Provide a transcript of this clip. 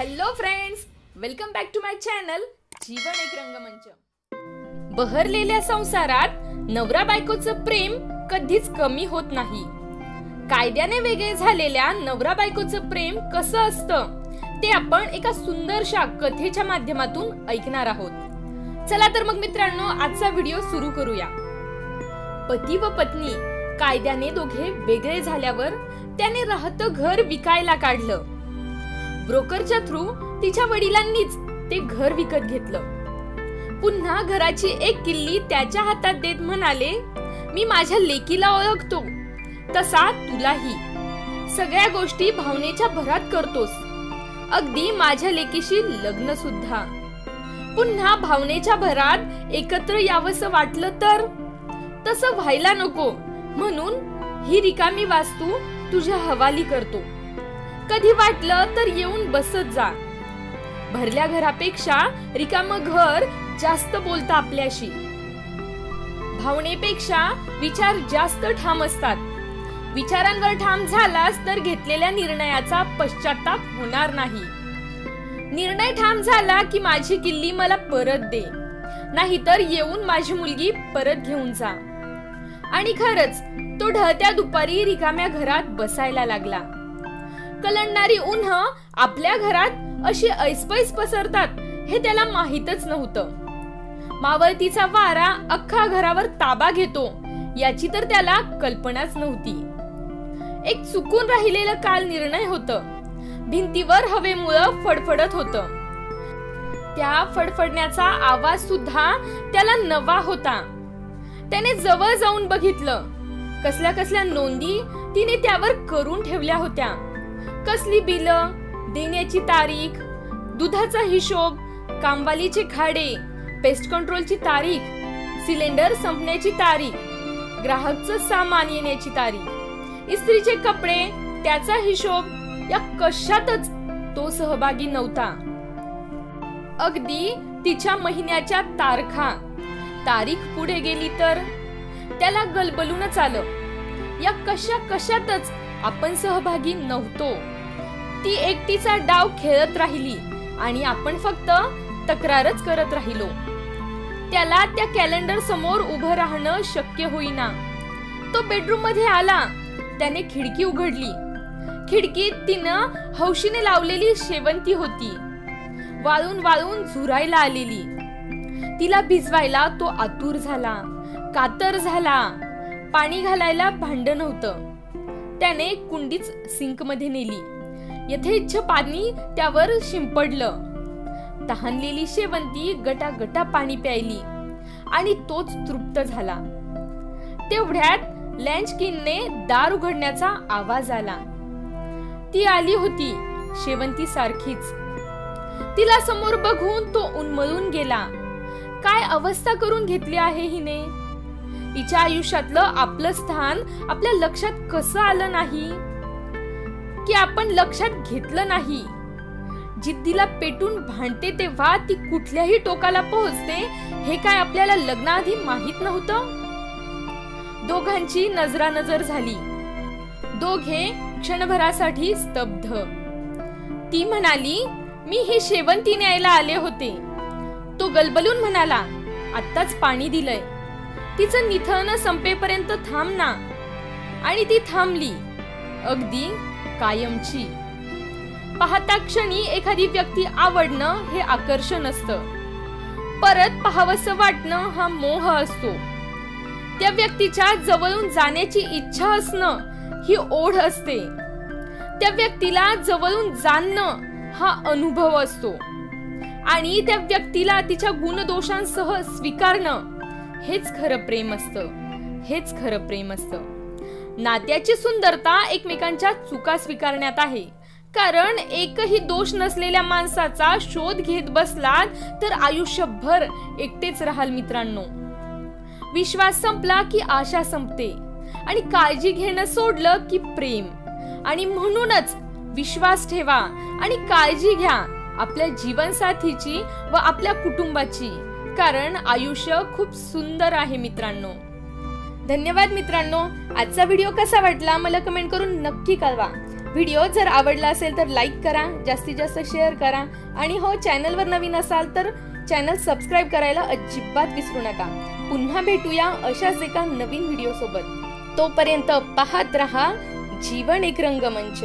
Hello friends, welcome back to my channel जीवन एक रंगमंच। बहरलेल्या संसारात नवरा बायकोचं प्रेम कधीच कमी होत नाही। कायद्याने वेगळे झालेल्या नवरा बायकोचं प्रेम कसं असतं ते आपण एका सुंदरशा कथेच्या माध्यमातून ऐकणार आहोत। चला तर मग मित्रांनो, आजचा व्हिडिओ सुरू करूया। पती व पत्नी कायद्याने दोघे वेगळे झाल्यावर त्याने राहतं घर विकायला काढलं। ब्रोकरच्या थ्रू तिच्या वडिलांनीच ते घर विकत घेतलं। पुन्हा घराची एक किल्ली त्याच्या हातात देत म्हणाले, मी माझ्या लेकीला ओळखतो तसा तुलाही। सगळ्या गोष्टी भावनेच्या भरात करतोस, अगदी माझ्या लेकीशी लग्न सुद्धा। पुन्हा भावनेच्या भरात एकत्र यावंसं वाटलं तर तसं व्हायला नको, म्हणून ही रिकामी वास्तू तुझ्या हवाली करतो। कधी वाटलं तर येऊन बसत जा। भरल्या घरापेक्षा रिकामं घर जास्त बोलतं आपल्याशी। भावनेपेक्षा विचार जास्त ठाम असतात। विचारांवर ठाम झालास तर घेतलेल्या निर्णयाचा पश्चाताप होणार नाही। निर्णय ठाम झाला की माझी किल्ली मला परत दे, नाहीतर येऊन माझी मुलगी परत घेऊन जा। आणि खरंच तो ढळत्या दुपारी रिकाम्या घरात बसायला लागला। कलंडणारी उन्ह आपल्या घरात अशी ऐसपैस पसरतात हे त्याला माहीतच नव्हतं। मावळतीचा वारा अख्खा घरावर ताबा घेतो याची तर त्याला कल्पनाच नव्हती। एक चुकून राहिलेलं काल निर्णय होतं। भिंतीवर हवेमुळं फडफडत होतं। त्या फडफडण्याचा आवाज सुद्धा त्याला नवा होता। त्याने जवळ जाऊन बघितलं। कसल्या कसल्या नोंदी तिने त्यावर करून ठेवल्या होत्या। कसली बिलं, देण्याची तारीख, दुधाचा हिशोब, कामवालीचे खाडे, पेस्ट कंट्रोलची तारीख, सिलेंडर संपण्याची तारीख, ग्राहकचं सामान येण्याची तारीख, इस्त्रीचे कपडे, त्याचा हिशोब, या कशातच तो सहभागी नव्हता। अगदी तिच्या महिन्याच्या तारखा, तारीख पुढे गेली तर त्याला गलबलूनच आलं। या कशातच आपण सहभागी नव्हतो। ती एकटीचा डाव खेळत राहिली आणि आपण फक्त तक्रारच करत राहिलो। त्याला त्या कॅलेंडर समोर उभं राहणं शक्य होईना। तो बेडरूम मध्ये आला। त्याने खिडकी उघडली। खिडकीत तिनं हौशीने लावलेली शेवंती होती, वाळून वाळून झुरायला आलेली। तिला भिजवायला तो आतुर झाला, कातर झाला। पाणी घालायला भांड नव्हतं। त्याने कुंडीच सिंक मध्ये नेली। यथेच्छ पाणी त्यावर शिंपडलं। तहानलेली शेवंती गटागटा पाणी प्यायली आणि तोच तृप्त झाला। तेवढ्यात लँचकिनने दार उघडण्याचा आवाज आला। ती आली होती, शेवंती सारखीच। तिला समोर बघून तो उन्मळून गेला। काय अवस्था करून घेतली आहे हिने। तिच्या आयुष्यातलं आपलं स्थान आपल्या लक्षात कसं आलं नाही, की आपण लक्षात घेतलं नाही। जिद्दीला पेटून भांडते तेव्हा ती कुठल्याही टोकाला पोहोचते हे काय आपल्याला लग्नाआधी माहित नव्हतं। दोघांची नजरानजर झाली। दोघे क्षणभरासाठी स्तब्ध। ती म्हणाली, मी ही शेवंती न्यायला आले होते। तो गलबलून म्हणाला, आत्ताच पाणी दिलंय। तिचं निथळणं संपेपर्यंत थांब ना। आणि ती थांबली, अगदी कायमची। पाहता क्षणी एखादी व्यक्ती आवडणं हे आकर्षण असतं। परत पाहावंसं वाटणं हा मोह असतो। त्या व्यक्तीच्या जवळून जाण्याची इच्छा असणं ही ओढ असते। त्या व्यक्तीला जवळून जाणणं हा अनुभव असतो। आणि त्या व्यक्तीला तिच्या गुणदोषांसह स्वीकारणं हेच खरं प्रेम असतं। हेच खरं प्रेम असतं। नात्याची सुंदरता एकमेकांच्या चुका स्वीकारण्यात आहे। कारण एकही दोष नसलेल्या माणसाचा शोध घेत बसलात तर आयुष्यभर एकटेच राहाल मित्रांनो। विश्वास संपला की आशा संपते आणि काळजी घेणं सोडलं की प्रेम। आणि म्हणूनच विश्वास ठेवा आणि काळजी घ्या आपल्या जीवनसाथीची व आपल्या कुटुंबाची, कारण आयुष्य खूप सुंदर आहे मित्रांनो। धन्यवाद मित्रांनो। आजचा व्हिडिओ कसा वाटला मला कमेंट करून नक्की कळवा। व्हिडिओ जर आवडला असेल तर लाईक करा, जास्तीत जास्त शेअर करा आणि हो, चॅनलवर नवीन असाल तर चॅनल सबस्क्राईब करायला अजिबात विसरू नका. पुन्हा भेटूया अशाच एका नवीन व्हिडिओ सोबत. तोपर्यंत पाहत रहा जीवन एक रंगमंच.